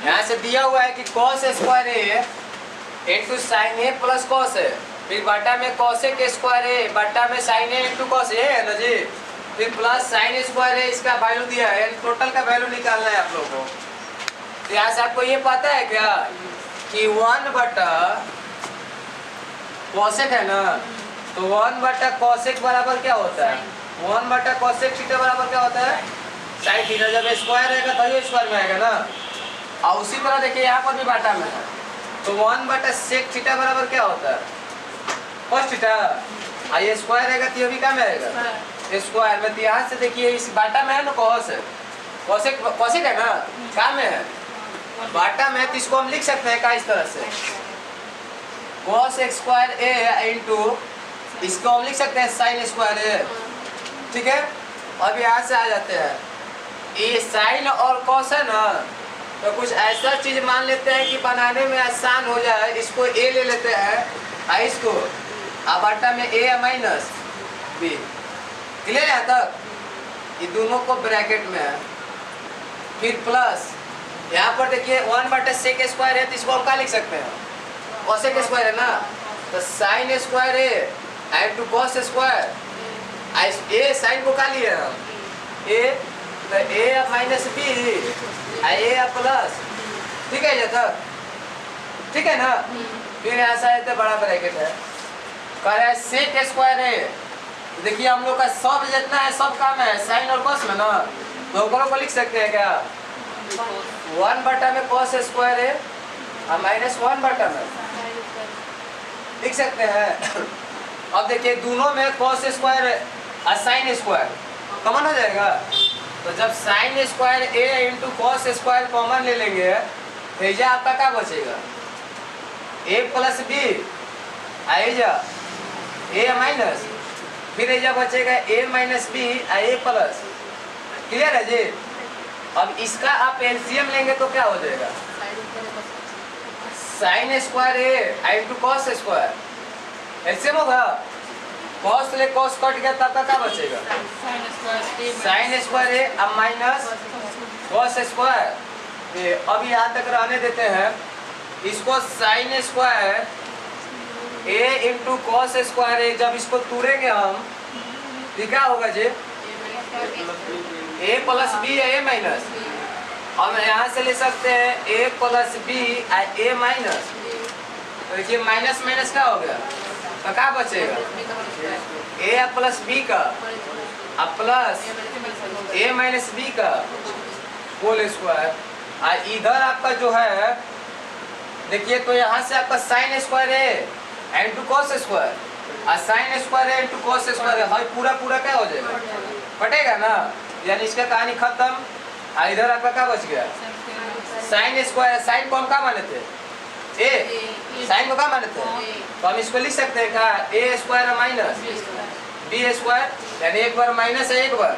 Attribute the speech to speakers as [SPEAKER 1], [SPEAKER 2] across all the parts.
[SPEAKER 1] यहाँ से दिया हुआ है कि cos स्क्वायर ए इंटू साइन ए प्लस कॉस है, फिर बटा में cosec स्क्वायर ए बटा में sign A into cos A है ना जी, फिर प्लस साइन स्क्वायर ए, इसका वैल्यू दिया है, टोटल का वैल्यू निकालना है आप लोगों को। तो यहाँ से आपको ये पता है क्या कि 1 बटा cosec है ना, तो 1 बटा cosec बराबर क्या होता है, 1 बटा cosec थीटा बराबर क्या होता है साइन थीटा। जब स्क्वायर रहेगा तभी स्क्वायर में आएगा ना। और उसी तरह देखिए यहाँ पर भी बाटा में है, तो 1 बटा सेक थीटा बराबर क्या होता है cos थीटा। ये स्क्वायर रहेगा तो ये भी क्या में आएगा स्क्वायर में। तो यहाँ से देखिए इस बाटा में है ना cos है, cosec है ना, क्या में है बाटा में, तो इसको हम लिख सकते हैं क्या इस तरह से cos स्क्वायर ए इंटू, इसको हम लिख सकते हैं साइन स्क्वायर ए। ठीक है, अब यहाँ से आ जाते हैं, ये साइन और cos है ना, तो कुछ ऐसा चीज मान लेते हैं कि बनाने में आसान हो जाए, इसको a ले लेते हैं, इसको बटा में a माइनस b, क्लियर है तक, ये दोनों को ब्रैकेट में है, फिर प्लस यहाँ पर देखिए 1 बटा सेक स्क्वायर है, तो इसको हम क्या लिख सकते हैं cosec स्क्वायर है ना, तो साइन स्क्वायर ए इंटू cos स्क्वायर, ए साइन को क्या लिए हम ए, तो ए माइनस बी ए प्लस, ठीक है जब, ठीक है ना। फिर यहाँ से आए तो बड़ा ब्रैकेट है, कह रहा है सेक स्क्वायर है, देखिए हम लोग का सब जितना है सब काम है साइन और cos में ना, तो को लिख सकते हैं क्या 1 बटा में cos स्क्वायर है और माइनस 1 बटा में लिख सकते हैं। अब देखिए दोनों में cos स्क्वायर और साइन स्क्वायर कॉमन हो जाएगा, तो जब साइन स्क्वायर ए इंटू कॉस स्क्वायर कॉमन ले लेंगे तो ये आपका क्या बचेगा ए प्लस बी, आएगा ए माइनस, फिर ये बचेगा ए माइनस बी ए प्लस, क्लियर है जी। अब इसका आप एलसीएम लेंगे तो क्या हो जाएगा साइन स्क्वायर ए इंटू कॉस स्क्वायर, एलसीएम होगा, कॉस ले कॉस कट गया तब का बचेगा साइन स्क्वायर ए अब माइनस कॉस स्क्वायर। अब यहाँ तक रहने देते हैं, इसको साइन स्क्वायर ए इंटू कॉस स्क्वायर ए, जब इसको तोड़ेंगे हम तो क्या होगा जी ए प्लस बी ए माइनस, हम यहाँ से ले सकते हैं ए प्लस बी ए माइनस, तो देखिए माइनस माइनस क्या हो गया तो क्या बचेगा ए प्लस बी का प्लस ए माइनस बी का होल स्क्वायर। और इधर आपका जो है देखिए, तो यहाँ से आपका साइन स्क्वायर है इंटू कॉस स्क्वायर और साइन स्क्वायर है इंटू कॉस स्क्वायर है, पूरा पूरा क्या हो जाएगा कटेगा ना, यानी इसका कहानी खत्म। और इधर आपका क्या बच गया साइन स्क्वायर, साइन को हम क्या माने थे ए, साइन को क्या माने थे, तो हम इसको लिख सकते हैं क्या ए स्क्वायर माइनस बी स्क्वायर, यानी एक बार माइनस है एक बार,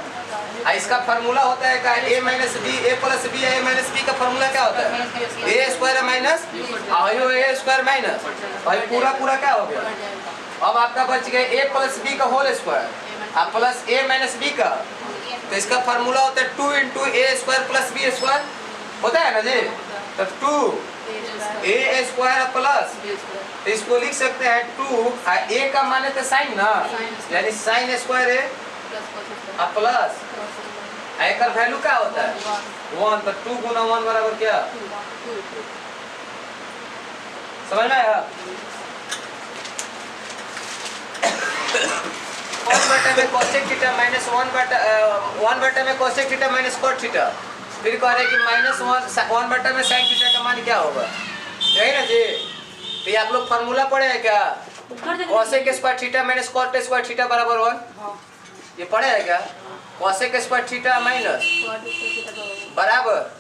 [SPEAKER 1] इसका फार्मूला होता है क्या ए माइनस बी ए प्लस बी ए माइनस बी का फार्मूला क्या होता है ए स्क्वायर माइनस ए स्क्वायर माइनस, भाई पूरा पूरा क्या हो गया। अब आपका बच गया ए प्लस बी का होल स्क्वायर प्लस ए माइनस बी का, तो इसका फार्मूला होता है 2 इंटू ए स्क्वायर प्लस बी स्क्वायर होता है ना जी, तो 2 ए स्क्वायर प्लस, इसको लिख सकते हैं 2 ए का माने तो साइन ना, यानी साइन स्क्वायर ए प्लस एक वैल्यू क्या होता है 1, तो 2 गुना 1 बराबर क्या, समझ में आया। 1 बटा में cosec थीटा माइनस 1 बटा में cosec theta minus cot theta, फिर कह रहे कि माइनस 1 बटा में sin थीटा का मान क्या होगा, यही ना जी। तो ये आप लोग फार्मूला पढ़े हैं क्या cosec square theta minus cot square theta बराबर 1, ये पढ़े है क्या cosec स्क्वायर थीटा माइनस बराबर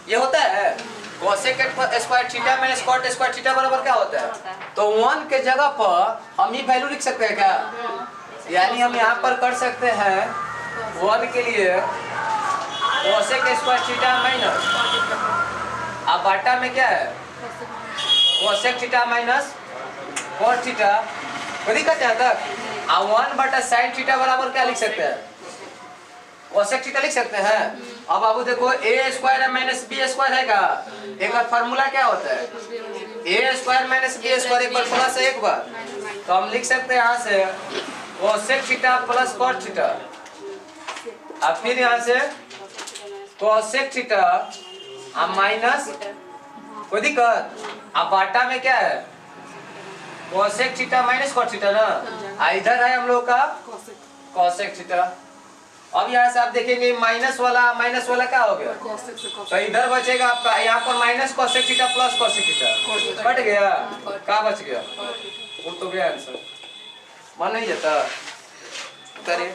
[SPEAKER 1] ये होता है cosec square theta minus cot square theta बराबर क्या होता है, तो 1 के जगह पर हम ये वैल्यू लिख सकते हैं क्या, यानी हम यहाँ पर कर सकते हैं 1 के लिए cosec स्क्वायर थीटा माइनस, अब बाटा में क्या है cosec theta minus cot theta, कोई दिक्कत है तक। 1 बटा साइन थीटा बराबर क्या लिख सकते हैं cosec थीटा लिख सकते हैं, अब बाबू देखो ए स्क्वायर माइनस बी स्क्वायर है का, एक बार फार्मूला क्या होता है, ए स्क्वायर माइनस बी स्क्वायर एक बार प्लस है एक बार, तो हम लिख सकते हैं यहाँ से cosec theta plus cot theta, अब फिर यहाँ से कोसेक थीटा अब माइनस, कोई दिक्कत, अब बाटा में क्या है cosec theta minus cot theta ना, इधर है हम लोग का कोसेक थीटा। अब यहाँ से आप देखेंगे माइनस वाला क्या हो गया, तो इधर बचेगा आपका यहाँ पर minus cosec theta plus cosec theta, cut गया, क्या बच गया, वो तो गया आंसर, मन नहीं जाता करिए।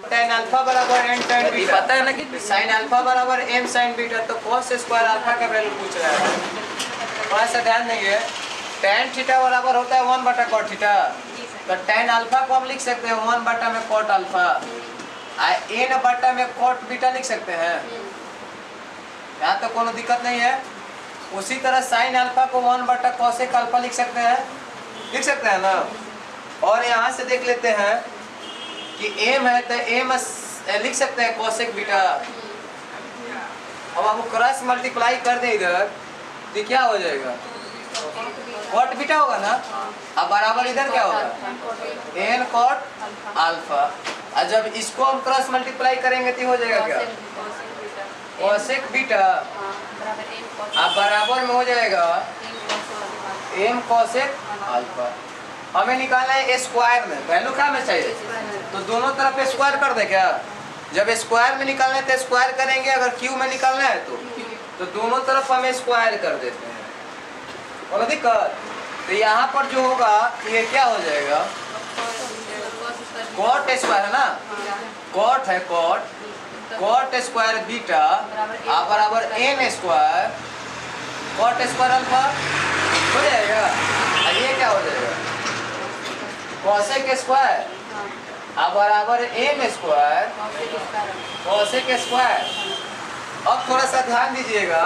[SPEAKER 1] tan अल्फा बराबर n tan बीटा, पता है ना कि sin अल्फा बराबर m sin बीटा, तो cos स्क्वायर अल्फा का वैल्यू पूछ रहा है, थोड़ा सा ध्यान देंगे। tan थीटा बराबर होता है 1 बटा cot थीटा, तो tan अल्फा को हम लिख सकते हैं 1 बटा में cot अल्फा, n बटा में cot बीटा लिख सकते हैं, यहाँ तो कोनो दिक्कत नहीं है। उसी तरह sin अल्फा को 1 बटा cosec अल्फा लिख सकते हैं ना। और यहाँ से देख लेते हैं कि m है तो m लिख सकते हैं cosec बीटा। अब आपको क्रॉस मल्टीप्लाई कर दे इधर तो क्या हो जाएगा, cot बीटा होगा ना, अब बराबर इधर क्या होगा n cot अल्फा, और जब इसको हम क्रॉस मल्टीप्लाई करेंगे तो हो जाएगा क्या cosec बीटा, अब बराबर में हो जाएगा m cosec अल्फा। हमें निकालना है स्क्वायर में, वैल्यू क्या में चाहिए, तो दोनों तरफ स्क्वायर कर दे क्या, जब स्क्वायर में निकालना है तो स्क्वायर करेंगे, अगर क्यू में निकालना है तो दोनों तरफ हम स्क्वायर कर देते हैं, बोलो दिक्कत। तो यहाँ पर जो होगा ये क्या हो जाएगा कॉट स्क्वायर है ना, कॉट है कॉट स्क्वायर बीटा बराबर n square cot square alpha हो जाएगा, ये क्या हो जाएगा कोसेक स्क्वायर बराबर m स्क्वायर कोसेक स्क्वायर। अब थोड़ा सा ध्यान दीजिएगा,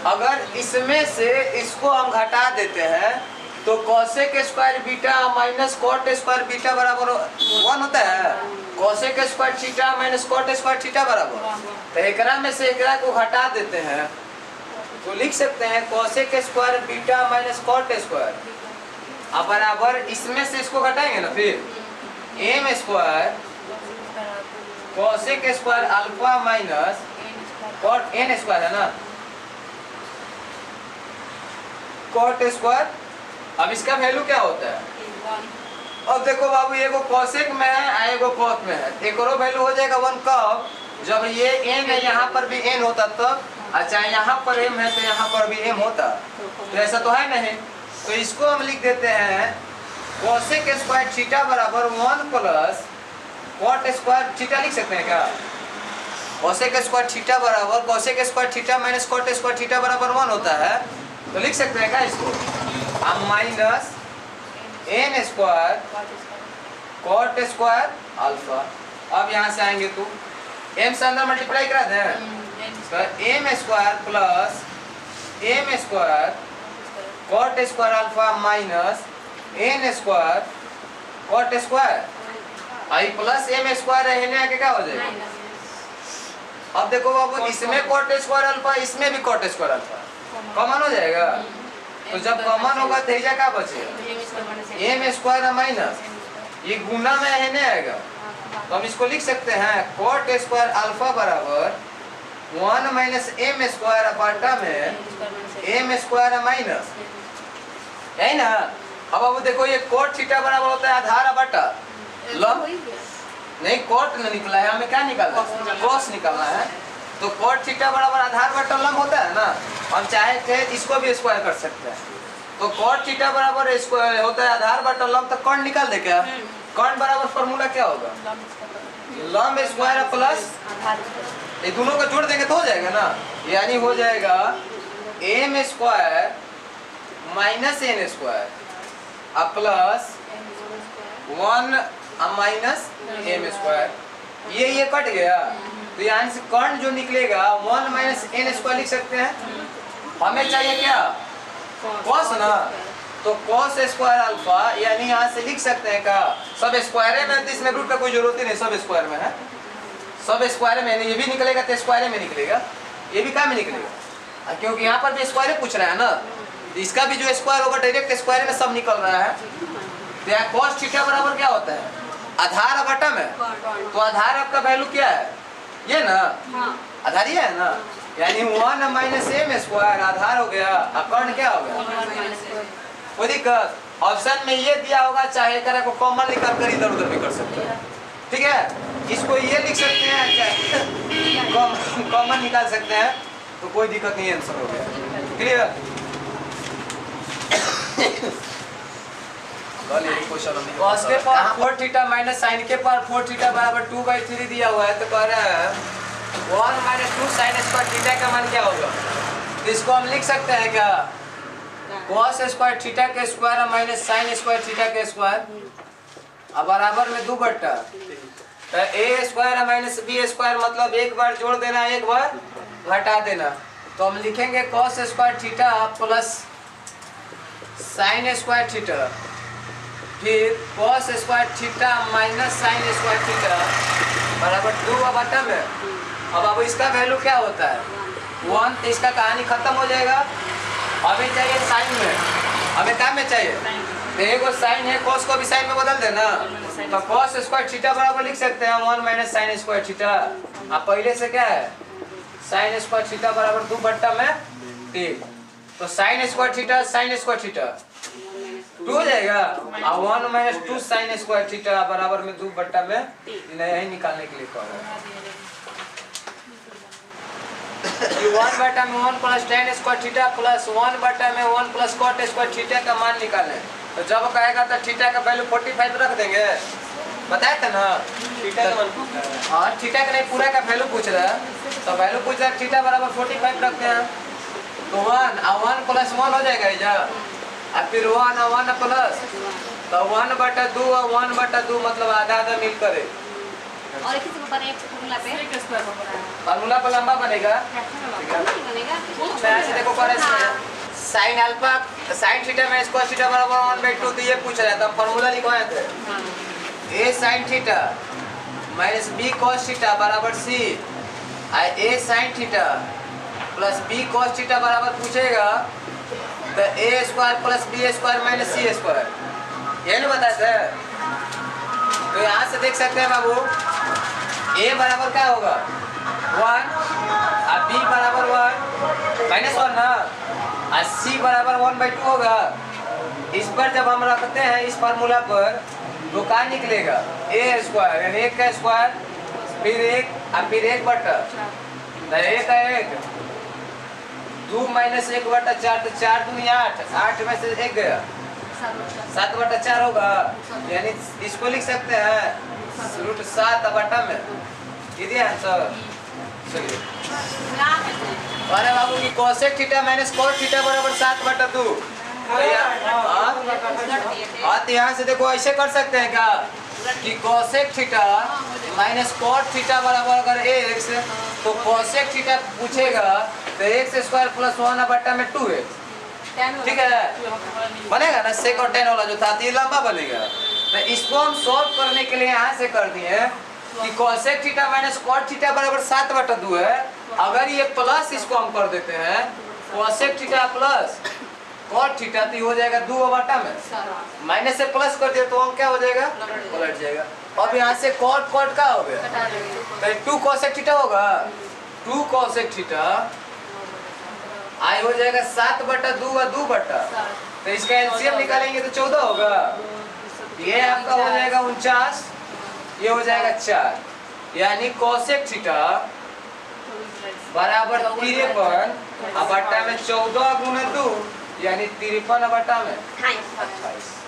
[SPEAKER 1] अगर इसमें से इसको हम घटा देते हैं तो cosec square beta minus cot square beta बराबर 1 होता है, cosec square theta minus cot square theta बराबर, तो एकरा में से एकरा को घटा देते हैं तो लिख सकते हैं cosec square beta minus cot square बराबर, इसमें से इसको घटाएंगे ना फिर m square cosec square alpha minus cot n square है ना, कॉट स्क्वायर। अब इसका वैल्यू क्या होता है, अब देखो बाबू एगो कोसेक में है एगो कॉट में है, एक और वैल्यू हो जाएगा 1 कब, जब ये n है यहाँ पर भी n होता तब, अच्छा यहाँ पर m है तो यहाँ पर भी m होता, तो ऐसा तो है नहीं, तो इसको हम लिख देते हैं कोसेक स्क्वायर थीटा बराबर 1 प्लस कॉट स्क्वायर थीटा लिख सकते हैं क्या, कोसेक स्क्वायर थीटा बराबर cosec square theta minus cot square theta बराबर 1 होता है, तो लिख सकते हैं क्या इसको, अब minus n square cot square alpha. अब यहाँ से आएंगे तो m से अंदर मल्टीप्लाई करा दें, तो m square plus m square cot square alpha minus n square cot square I plus m square रहने आके क्या हो जाएगा। अब देखो बाबू इसमें कॉट स्क्वायर अल्फा इसमें भी कॉट स्क्वायर अल्फा कॉमन हो जाएगा, तो जब कॉमन होगा तो क्या बचेगा m स्क्वायर माइनस ये गुना में रहने आएगा, तो हम इसको लिख सकते हैं कॉट स्क्वायर अल्फा बराबर 1 माइनस m स्क्वायर बटा में m स्क्वायर माइनस, है ना। अब अब देखो ये कोट थीटा बराबर होता है आधार बटा लंब, नहीं कोट न निकला है, हमें क्या निकालना है कोस निकालना है, तो कोट थीटा बराबर आधार बटा लंब होता है ना, हम चाहे थे इसको भी स्क्वायर कर सकते हैं, तो कोट थीटा बराबर स्क्वायर होता है आधार बटा लंब, तो कर्ण निकाल दे क्या, कर्ण बराबर फॉर्मूला क्या होगा लंब स्क्वायर प्लस ये दोनों को जोड़ देंगे तो हो जाएगा ना, यानी हो जाएगा m square minus n square plus 1 minus m square, ये कट गया, तो यहाँ से कर्ण जो निकलेगा 1 माइनस n स्क्वायर लिख सकते हैं, हमें चाहिए क्या कॉस ना, तो cos स्क्वायर अल्फा यानी यहाँ से लिख सकते हैं क्या सब स्क्वायर में, तो इसमें रूट का कोई जरूरत ही नहीं, सब स्क्वायर में है, सब स्क्वायर में, ये भी निकलेगा तो स्क्वायर में निकलेगा, ये भी क्या में निकलेगा, क्योंकि यहाँ पर भी स्क्वायर पूछ रहा है ना, इसका भी जो स्क्वायर होगा डायरेक्ट स्क्वायर में सब निकल रहा है। तो यहाँ cos थीटा बराबर क्या होता है, आधार बटा में, तो आधार आपका वैल्यू क्या है, ये ना आधार ये है ना, यानी 1 माइनस एम स्क्वायर आधार हो गया, कर्ण क्या हो गया, कोई दिक्कत, ऑप्शन में ये दिया होगा, चाहे करे को कॉमन निकाल कर इधर उधर भी कर सकते हैं, ठीक है, इसको ये लिख सकते हैं, चाहे कॉमन निकाल सकते हैं, तो कोई दिक्कत नहीं, आंसर हो गया, क्लियर। cos के पावर 4 थीटा माइनस sin के पावर 4 थीटा बराबर 2/3 दिया हुआ है, तो कह रहा है 1 माइनस 2 sin स्क्वायर थीटा का मान क्या होगा, तो इसको हम लिख सकते हैं क्या, cos स्क्वायर थीटा के square minus sin square theta के स्क्वायर अब बराबर में 2 बट्टा, तो a square minus b square मतलब एक बार जोड़ देना एक बार घटा देना, तो हम लिखेंगे cos square theta plus sin square theta, फिर cos square theta minus sin square theta बराबर 2 बटा में, अब इसका वैल्यू क्या होता है 1, तो इसका कहानी खत्म हो जाएगा, हमें चाहिए साइन में, हमें क्या में चाहिए, तो एक साइन है, cos को भी साइन में बदल देना, तो cos स्क्वायर थीटा बराबर लिख सकते हैं 1 माइनस sin स्क्वायर थीटा, अब पहले से क्या है sin स्क्वायर थीटा बराबर 2 बट्टा में 3, तो sin square theta sin square theta 2 हो जाएगा, और 1 माइनस 2 sin स्क्वायर थीटा बराबर में 2 बट्टा में नहीं निकालने के लिए कह रहा है, 1 बटा में 1 plus tan square theta plus 1 बटा में 1 प्लस cot स्क्वायर थीटा का मान निकालें, तो जब कहेगा तो थीटा का वैल्यू 45 रख देंगे, बताया था ना, थीटा का मान, हाँ थीटा का नहीं पूरा का वैल्यू पूछ रहा है, तो वैल्यू पूछ रहा है थीटा बराबर 45 रखते हैं, तो 1 और 1 प्लस 1 हो जाएगा इधर, और फिर 1 और 1 प्लस, तो 1 बटा 2 और 1 बटा 2 मतलब आधा आधा मिल करे,
[SPEAKER 2] और एक चीज बने
[SPEAKER 1] फार्मूला पर लंबा बनेगा, ऐसे देखो पर साइन अल्फा साइन थीटा में स्क्वायर थीटा बराबर 1/2, तो ये पूछ रहा था, फार्मूला लिखवाए थे, a sin theta minus b cos theta बराबर c, a sin theta plus b cos theta बराबर पूछेगा तो a square plus b square minus c square, ये नहीं बताते हैं, तो यहाँ से देख सकते हैं बाबू a बराबर क्या होगा 1 और b बराबर 1 माइनस 1 ना, और c बराबर 1/2 होगा, इस पर जब हम रखते हैं इस फार्मूला पर तो क्या निकलेगा a स्क्वायर यानी 1 का स्क्वायर फिर 1 और फिर 1 बटा, तो 1 का 1 2 माइनस 1 बटा 4, तो 4 दूनी 8, 8 में से 1 गया 7 बटा 4 होगा, यानी इसको लिख सकते हैं रूट 7 बटा में, ये आंसर। चलिए अरे बाबू की cosec theta minus cot theta बराबर 7 बटा 2, तो यहाँ से देखो ऐसे कर सकते हैं क्या कि cosec theta minus cot theta बराबर अगर x, तो कोसेक थीटा पूछेगा तो x स्क्वायर प्लस 1 बटा में 2x, ठीक है बनेगा ना, सेक और टेन वाला जो था ये लंबा बनेगा, तो इसको हम सॉल्व करने के लिए यहाँ से कर दिए कि cosec theta minus cot theta बराबर 7 बटा 2 है, अगर ये प्लस इसको हम कर देते हैं cosec theta plus cot theta, तो हो जाएगा 2 बटा में, माइनस से प्लस कर दिया तो हम क्या हो जाएगा पलट जाएगा, अब यहाँ से कोट कोट का हो गया तो 2 कोसेक थीटा होगा, 2 कोसेक थीटा आई हो जाएगा 7 बटा 2 और 2 बटा, तो इसका एलसीएम निकालेंगे तो 14 होगा, ये आपका हो जाएगा 49, ये हो जाएगा 4, यानी कोसेक थीटा बराबर 53 बटा में 14 गुना 2 यानी 53 बटा में 28।